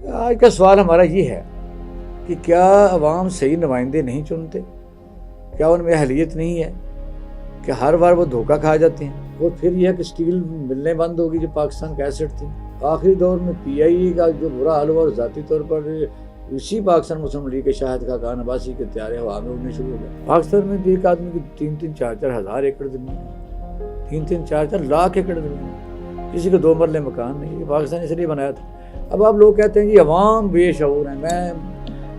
آج کا سوال ہمارا یہ ہے کہ کیا عوام صحیح نمائندے نہیں چنتے؟ کیا ان میں اہلیت نہیں ہے کہ ہر بار وہ دھوکہ کھا جاتے ہیں؟ اور پھر یہ کہ اسٹیل ملنے بند ہوگی جو پاکستان کا ایسٹ تھی۔ آخری دور میں پی آئی اے کا جو برا حال ہوا اور ذاتی طور پر اسی پاکستان مسلم لیگ کے شاہد خاقان عباسی کے تیارے ہوا میں اڑنے شروع ہو گئے۔ پاکستان میں ایک آدمی کی 3-4 ہزار ایکڑ زمین ہے، 3-4 لاکھ ایکڑ زمین ہے، کسی کو 2 مرلے مکان نہیں۔ یہ پاکستان اس لیے بنایا تھا۔ اب آپ لوگ کہتے ہیں جی عوام بے شعور ہیں، میں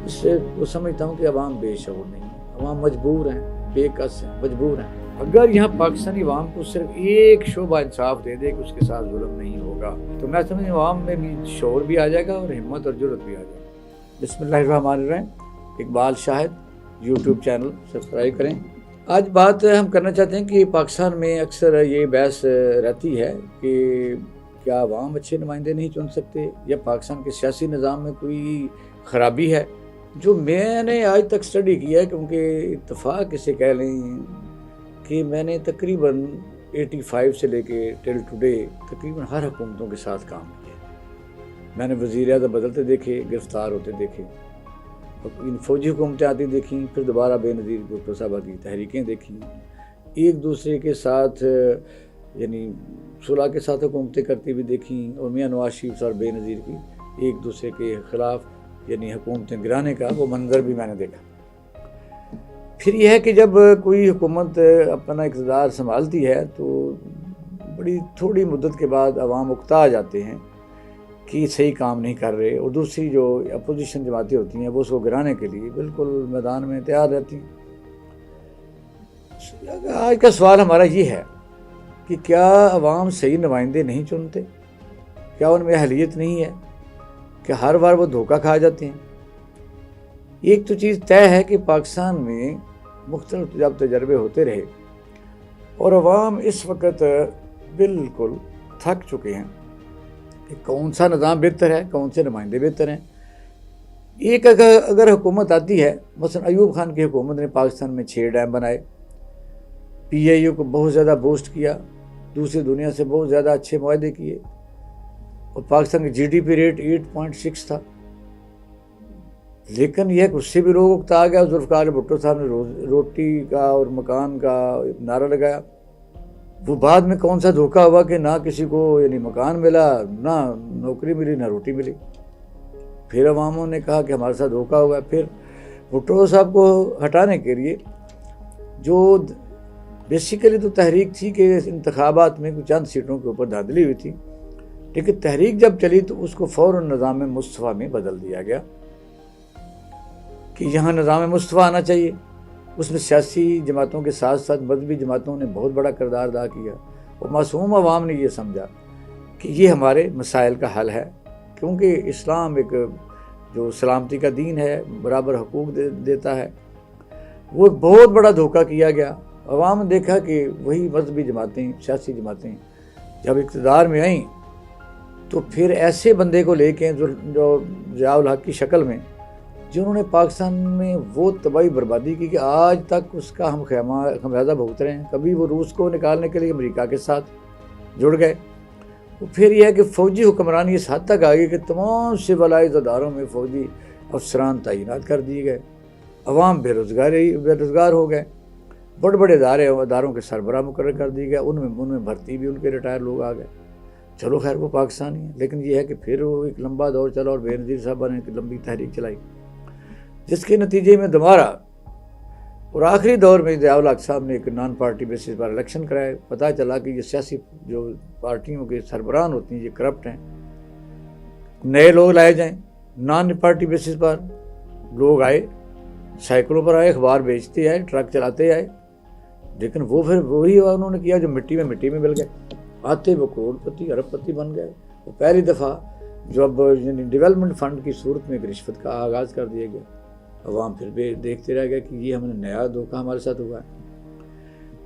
اس سے سمجھتا ہوں کہ عوام بے شعور نہیں ہے، عوام مجبور ہیں، بے کس ہیں، مجبور ہیں۔ اگر یہاں پاکستانی عوام کو صرف ایک شعبہ انصاف دے دے کہ اس کے ساتھ ظلم نہیں ہوگا تو میں سمجھتا ہوں عوام میں بھی شعور بھی آ جائے گا اور ہمت اور جرأت بھی آ جائے گا۔ بسم اللہ الرحمن الرحیم۔ اقبال شاہد یوٹیوب چینل سبسکرائب کریں۔ آج بات ہم کرنا چاہتے ہیں کہ پاکستان میں اکثر یہ بحث رہتی ہے کہ کیا عوام اچھے نمائندے نہیں چن سکتے یا پاکستان کے سیاسی نظام میں کوئی خرابی ہے۔ جو میں نے آج تک اسٹڈی کیا ہے، کیونکہ اتفاق اسے کہہ لیں کہ میں نے تقریباً 85 سے لے کے ٹل ٹوڈے تقریباً ہر حکومتوں کے ساتھ کام کیا۔ میں نے وزیر اعظم بدلتے دیکھے، گرفتار ہوتے دیکھے، فوجی حکومتیں آتی دیکھیں، پھر دوبارہ بے نظیر بھٹو صاحبہ کی تحریکیں دیکھیں، ایک دوسرے کے ساتھ یعنی صلح کے ساتھ حکومتیں کرتی بھی دیکھیں، اور میاں نواز شریف اور بے نظیر کی ایک دوسرے کے خلاف یعنی حکومتیں گرانے کا وہ منظر بھی میں نے دیکھا۔ پھر یہ ہے کہ جب کوئی حکومت اپنا اقتدار سنبھالتی ہے تو بڑی تھوڑی مدت کے بعد عوام اکتا جاتے ہیں کہ صحیح کام نہیں کر رہے، اور دوسری جو اپوزیشن جماعتیں ہوتی ہیں وہ اس کو گرانے کے لیے بالکل میدان میں تیار رہتی ہیں۔ آج کا سوال ہمارا یہ ہے کہ کیا عوام صحیح نمائندے نہیں چنتے؟ کیا ان میں اہلیت نہیں ہے کہ ہر بار وہ دھوکہ کھا جاتے ہیں؟ ایک تو چیز طے ہے کہ پاکستان میں مختلف جب تجربے ہوتے رہے اور عوام اس وقت بالکل تھک چکے ہیں کہ کون سا نظام بہتر ہے، کون سے نمائندے بہتر ہیں۔ ایک اگر حکومت آتی ہے، مثلا ایوب خان کی حکومت نے پاکستان میں 6 ڈیم بنائے، پی آئی اے کو بہت زیادہ بوسٹ کیا، دوسری دنیا سے بہت زیادہ اچھے معاہدے کیے، اور پاکستان کی GDP ریٹ 8.6 تھا۔ لیکن یہ کہ اس سے بھی لوگ اکتا گیا۔ ذوالفقار بھٹو صاحب نے روٹی کا اور مکان کا نعرہ لگایا، وہ بعد میں کون سا دھوکہ ہوا کہ نہ کسی کو یعنی مکان ملا، نہ نوکری ملی، نہ روٹی ملی۔ پھر عواموں نے کہا کہ ہمارے ساتھ دھوکہ ہوا۔ پھر بھٹو صاحب کو ہٹانے کے لیے جو بیسیکلی تو تحریک تھی کہ انتخابات میں کچھ چند سیٹوں کے اوپر دھاندلی ہوئی تھی، لیکن تحریک جب چلی تو اس کو فوراً نظام مصطفیٰ میں بدل دیا گیا کہ یہاں نظام مصطفیٰ آنا چاہیے۔ اس میں سیاسی جماعتوں کے ساتھ ساتھ مذہبی جماعتوں نے بہت بڑا کردار ادا کیا، اور معصوم عوام نے یہ سمجھا کہ یہ ہمارے مسائل کا حل ہے، کیونکہ اسلام ایک جو سلامتی کا دین ہے، برابر حقوق دیتا ہے۔ وہ ایک بہت بڑا دھوکہ کیا گیا۔ عوام نے دیکھا کہ وہی مذہبی جماعتیں، سیاسی جماعتیں جب اقتدار میں آئیں تو پھر ایسے بندے کو لے کے جو ضیاء الحق کی شکل میں، جنہوں نے پاکستان میں وہ تباہی بربادی کی کہ آج تک اس کا ہم خمیازہ بھگت رہے ہیں۔ کبھی وہ روس کو نکالنے کے لیے امریکہ کے ساتھ جڑ گئے، پھر یہ ہے کہ فوجی حکمرانی اس حد تک آ گئی کہ تمام سویلائز اداروں میں فوجی افسران تعینات کر دیے گئے، عوام بے روزگار ہو گئے، بڑے بڑے اداروں کے سربراہ مقرر کر دیے گئے، ان میں بھرتی بھی ان کے ریٹائر لوگ آ گئے۔ چلو خیر وہ پاکستانی ہیں، لیکن یہ ہے کہ پھر وہ ایک لمبا دور چلا اور بے نظیر صاحبہ نے ایک لمبی تحریک چلائی، جس کے نتیجے میں دوبارہ اور آخری دور میں ضیاء الحق صاحب نے ایک نان پارٹی بیسس پر الیکشن کرائے۔ پتہ چلا کہ یہ سیاسی جو پارٹیوں کے سربراہ ہوتی ہیں یہ کرپٹ ہیں، نئے لوگ لائے جائیں۔ نان پارٹی بیسس پر لوگ آئے، سائیکلوں پر آئے، اخبار بیچتے آئے، ٹرک چلاتے آئے، لیکن وہ پھر وہی انہوں نے کیا جو مٹی میں مل گئے۔ آتے وہ کروڑ پتی ارب پتی بن گئے۔ وہ پہلی دفعہ جو اب یعنی ڈیولپمنٹ فنڈ کی صورت میں ایک رشوت کا آغاز کر دیا گیا۔ عوام پھر بھی دیکھتے رہ گئے کہ یہ ہم نے نیا دھوکہ ہمارے ساتھ ہوا ہے۔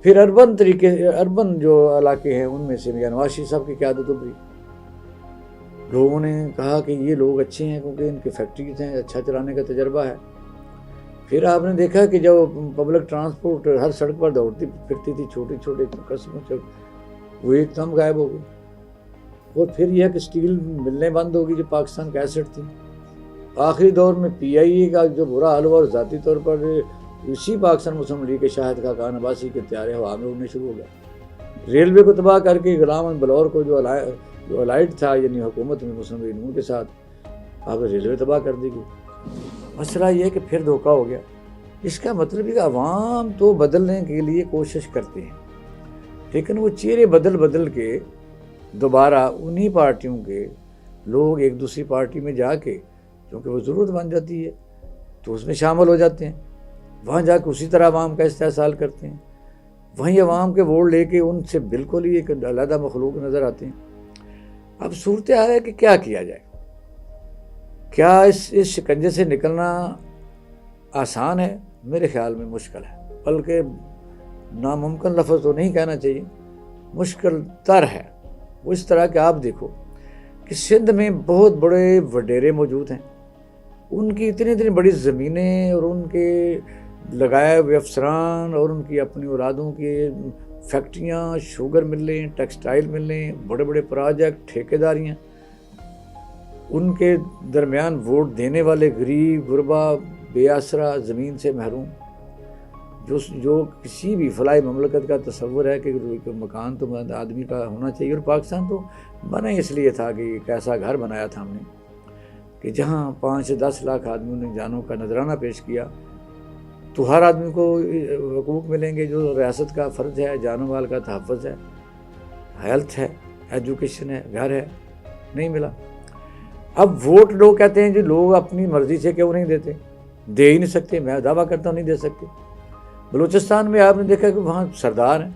پھر اربن جو علاقے ہیں ان میں سے میاں نواز شریف صاحب کی قیادت ابھری۔ لوگوں نے کہا کہ یہ لوگ اچھے ہیں کیونکہ ان کی فیکٹریز ہیں، اچھا چلانے کا تجربہ ہے۔ پھر آپ نے دیکھا کہ جو پبلک ٹرانسپورٹ ہر سڑک پر دوڑتی پھرتی تھی چھوٹے چھوٹے قصبوں سے، وہ ایک دم غائب ہو گئی۔ اور پھر یہ کہ اسٹیل ملنے بند ہوگی جو پاکستان کا ایسٹ تھی۔ آخری دور میں پی آئی اے کا جو برا حال ہوا اور ذاتی طور پر اسی پاکستان مسلم لیگ کے شاہد خاقان عباسی کے طیارے ہوا میں اڑنے شروع ہو گیا، ریلوے کو تباہ کر کے غلام احمد بلور کو جو الائڈ تھا یعنی حکومت میں مسلم لیگ نون کے ساتھ، اب ریلوے تباہ کر دی گئی۔ مسئلہ یہ ہے کہ پھر دھوکہ ہو گیا۔ اس کا مطلب ہے کہ عوام تو بدلنے کے لیے کوشش کرتے ہیں، لیکن وہ چہرے بدل کے دوبارہ انہی پارٹیوں کے لوگ ایک دوسری پارٹی میں جا کے، کیونکہ وہ ضرورت بن جاتی ہے تو اس میں شامل ہو جاتے ہیں، وہاں جا کے اسی طرح عوام کا استحصال کرتے ہیں، وہیں عوام کے ووٹ لے کے ان سے بالکل ہی ایک علیحدہ مخلوق نظر آتے ہیں۔ اب صورتحال ہے کہ کیا کیا جائے؟ کیا اس شکنجے سے نکلنا آسان ہے؟ میرے خیال میں مشکل ہے، بلکہ ناممکن لفظ تو نہیں کہنا چاہیے، مشکل تر ہے۔ وہ اس طرح کہ آپ دیکھو کہ سندھ میں بہت بڑے وڈیرے موجود ہیں، ان کی اتنی بڑی زمینیں اور ان کے لگائے ہوئے افسران اور ان کی اپنی اولادوں کی فیکٹریاں، شوگر ملیں، ٹیکسٹائل ملیں، بڑے بڑے پروجیکٹ، ٹھیکیداریاں، ان کے درمیان ووٹ دینے والے غریب غربا بے آسرا زمین سے محروم، جو کسی بھی فلاحی مملکت کا تصور ہے کہ مکان تو آدمی کا ہونا چاہیے، اور پاکستان تو بنا اس لیے تھا کہ ایک ایسا گھر بنایا تھا ہم نے کہ جہاں 5 سے 10 لاکھ آدمیوں نے جانوں کا نذرانہ پیش کیا، تو ہر آدمی کو حقوق ملیں گے جو ریاست کا فرض ہے، جان و مال کا تحفظ ہے، ہیلتھ ہے، ایجوکیشن ہے، گھر ہے، نہیں ملا۔ اب ووٹ لوگ کہتے ہیں جی لوگ اپنی مرضی سے کیوں نہیں دیتے، دے ہی نہیں سکتے، میں دعویٰ کرتا ہوں نہیں دے سکتے۔ بلوچستان میں آپ نے دیکھا کہ وہاں سردار ہیں،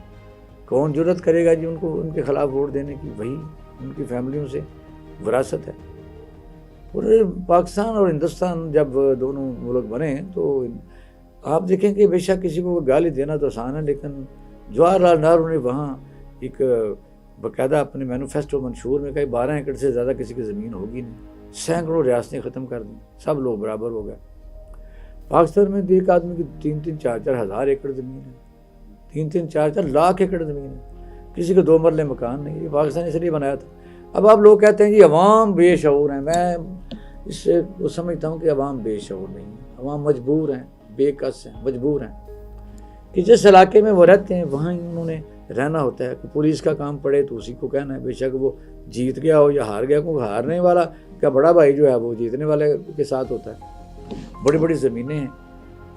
کون جرت کرے گا جی ان کو ان کے خلاف ووٹ دینے کی؟ وہی ان کی فیملیوں سے وراثت ہے۔ اور پاکستان اور ہندوستان جب دونوں ملک بنے تو آپ دیکھیں کہ بے شک کسی کو گالی دینا تو آسان ہے، لیکن جواہر لال نہرو نے وہاں ایک باقاعدہ اپنے مینوفیسٹو منشور میں کہا 12 ایکڑ سے زیادہ کسی کی زمین ہوگی نہیں، سینکڑوں ریاستیں ختم کر دیں، سب لوگ برابر ہو گئے۔ پاکستان میں ایک آدمی کی 3-3 4-4 ہزار ایکڑ زمین ہے، 3-3 4-4 لاکھ ایکڑ زمین ہے، کسی کو 2 مرلے مکان نہیں۔ یہ پاکستان اس لیے بنایا تھا۔ اب آپ لوگ کہتے ہیں جی عوام بے شعور ہیں، میں اس سے وہ سمجھتا ہوں کہ عوام بے شعور نہیں ہے، عوام مجبور ہیں، بے کس ہیں، مجبور ہیں کہ جس علاقے میں وہ رہتے ہیں وہاں انہوں نے رہنا ہوتا ہے۔ کہ پولیس کا کام پڑے تو اسی کو کہنا ہے، بے شک وہ جیت گیا ہو یا ہار گیا، کیونکہ ہارنے والا کا بڑا بھائی جو ہے وہ جیتنے والے کے ساتھ ہوتا ہے۔ بڑی بڑی زمینیں ہیں،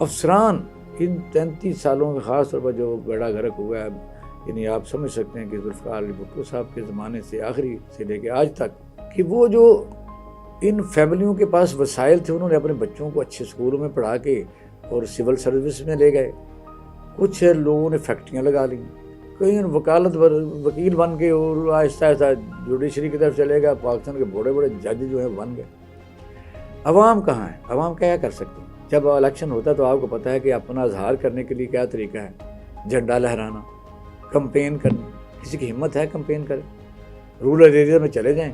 افسران ان 33 سالوں میں خاص طور پر جو بیڑا غرق ہوا ہے، یعنی آپ سمجھ سکتے ہیں کہ ذوالفقار علی بھٹو صاحب کے زمانے سے آخری سے لے کے آج تک، کہ وہ جو ان فیملیوں کے پاس وسائل تھے انہوں نے اپنے بچوں کو اچھے اسکولوں میں پڑھا کے اور سول سروس میں لے گئے، کچھ لوگوں نے فیکٹریاں لگا لیں، کئی وکالت وکیل بن کے اور آہستہ آہستہ جوڈیشری کی طرف چلے گا، پاکستان کے بڑے بڑے جج جو ہیں بن گئے۔ عوام کہاں ہے؟ عوام کیا کر سکتے ہیں؟ جب الیکشن ہوتا ہے تو آپ کو پتہ ہے کہ اپنا اظہار کرنے کے لیے کیا طریقہ ہے، جھنڈا لہرانا، کمپین کرنا۔ کسی کی ہمت ہے کمپین کرے؟ رورل ایریا میں چلے جائیں،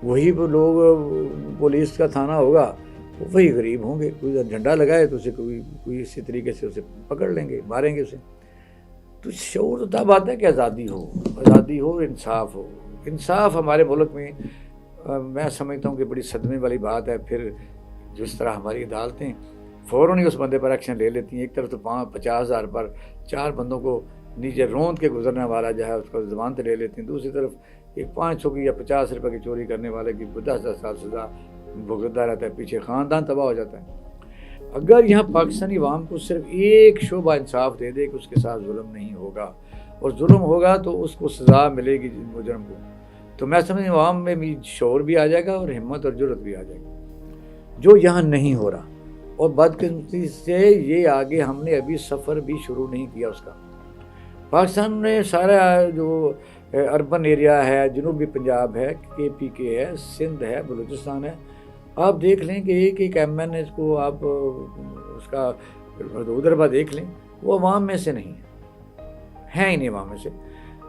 وہی لوگ، پولیس کا تھانہ ہوگا، وہی غریب ہوں گے، کوئی جھنڈا لگائے تو اسے کوئی اسی طریقے سے اسے پکڑ لیں گے، ماریں گے اسے۔ تو شعور تو تب آتا ہے کہ آزادی ہو، انصاف ہو۔ انصاف ہمارے ملک میں میں سمجھتا ہوں کہ بڑی صدمے والی بات ہے۔ پھر جس طرح ہماری عدالتیں فوراً ہی اس بندے پر ایکشن لے لیتی ہیں، ایک طرف تو 50,000 پر 4 بندوں کو نیچے روند کے گزرنے والا جو ہے اس کو ضمانت لے لیتی ہیں، دوسری طرف ایک 500 کی یا 50 روپے کی چوری کرنے والے کی 10 سال سزا بھگتتا رہتا ہے، پیچھے خاندان تباہ ہو جاتا ہے۔ اگر یہاں پاکستانی عوام کو صرف ایک شعبہ انصاف دے دے کہ اس کے ساتھ ظلم نہیں ہوگا، اور ظلم ہوگا تو اس کو سزا ملے گی مجرم کو، تو میں سمجھتا ہوں عوام میں بھی شعور بھی آ جائے گا اور ہمت اور جرت بھی آ جائے گی، جو یہاں نہیں ہو رہا۔ اور بدقسمتی سے یہ آگے ہم نے ابھی سفر بھی شروع نہیں کیا اس کا۔ پاکستان میں سارا جو اربن ایریا ہے، جنوبی پنجاب ہے، KPK ہے، سندھ ہے، بلوچستان ہے، آپ دیکھ لیں کہ ایک ایک ایم این اے کو آپ اس کا ادھر دیکھ لیں، وہ عوام میں سے نہیں ہے ہی نہیں عوام میں سے،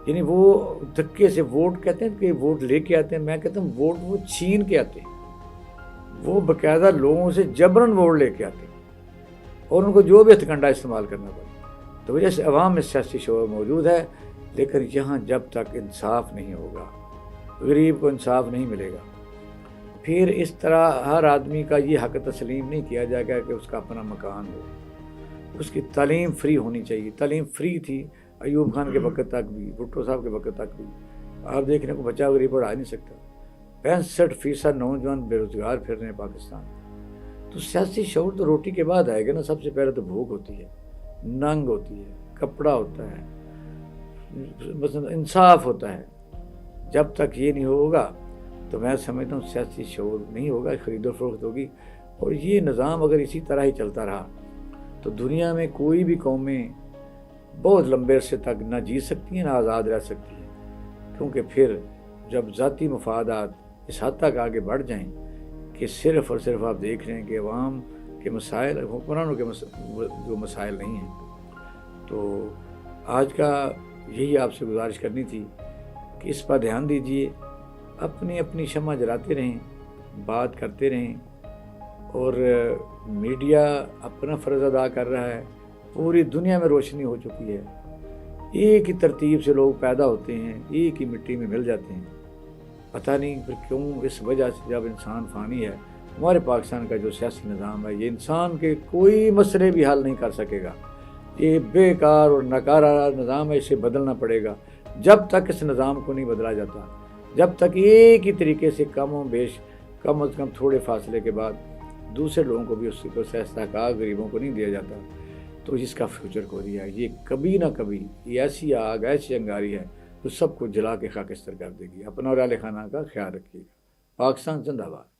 یعنی وہ دھکے سے ووٹ کہتے ہیں کہ ووٹ لے کے آتے ہیں، میں کہتا ہوں ووٹ وہ چھین کے آتے ہیں، وہ باقاعدہ لوگوں سے جبراً ووٹ لے کے آتے ہیں اور ان کو جو بھی ہتھکنڈا استعمال کرنا پڑتا۔ تو وجہ سے عوام میں سیاسی شعور موجود ہے، لیکن یہاں جب تک انصاف نہیں ہوگا، غریب کو انصاف نہیں ملے گا، پھر اس طرح ہر آدمی کا یہ حق تسلیم نہیں کیا جائے گا کہ اس کا اپنا مکان ہو. اس کی تعلیم فری ہونی چاہیے. تعلیم فری تھی ایوب خان کے وقت تک بھی, بھٹو صاحب کے وقت تک بھی. آپ دیکھنے کو بچہ غریب پڑھا نہیں سکتا. 65% نوجوان بے روزگار پھر رہے ہیں پاکستان. تو سیاسی شعور تو روٹی کے بعد آئے گا نا. سب سے پہلے تو بھوک ہوتی ہے, ننگ ہوتی ہے, کپڑا ہوتا ہے, بس انصاف ہوتا ہے. جب تک یہ نہیں ہوگا تو میں سمجھتا ہوں سیاسی شعور نہیں ہوگا, خرید و فروخت ہوگی. اور یہ نظام اگر اسی طرح ہی چلتا رہا تو دنیا میں کوئی بھی قومیں بہت لمبے عرصے تک نہ جی سکتی ہیں نہ آزاد رہ سکتی ہیں. کیونکہ پھر جب ذاتی مفادات اس حد تک آگے بڑھ جائیں کہ صرف اور صرف آپ دیکھ رہے ہیں کہ عوام کے مسائل حکمرانوں کے جو مسائل نہیں ہیں. تو آج کا یہی آپ سے گزارش کرنی تھی کہ اس پر دھیان دیجئے, اپنی اپنی شمع جلاتے رہیں, بات کرتے رہیں. اور میڈیا اپنا فرض ادا کر رہا ہے. پوری دنیا میں روشنی ہو چکی ہے. ایک ہی ترتیب سے لوگ پیدا ہوتے ہیں, ایک ہی مٹی میں مل جاتے ہیں. پتہ نہیں پھر کیوں, اس وجہ سے جب انسان فانی ہے. ہمارے پاکستان کا جو سیاسی نظام ہے یہ انسان کے کوئی مسئلے بھی حل نہیں کر سکے گا. یہ بیکار اور ناکارہ نظام ہے, اسے بدلنا پڑے گا. جب تک اس نظام کو نہیں بدلا جاتا, جب تک ایک ہی طریقے سے کم و بیش کم از کم تھوڑے فاصلے کے بعد دوسرے لوگوں کو بھی اس کو استحقاق غریبوں کو نہیں دیا جاتا, تو اس کا فیوچر کو دیا. یہ کبھی نہ کبھی یہ ایسی آگ, ایسی انگاری ہے جو سب کو جلا کے خاکستر کر دے گی. اپنا اور اہل خانہ کا خیال رکھیے گا. پاکستان زندہ باد.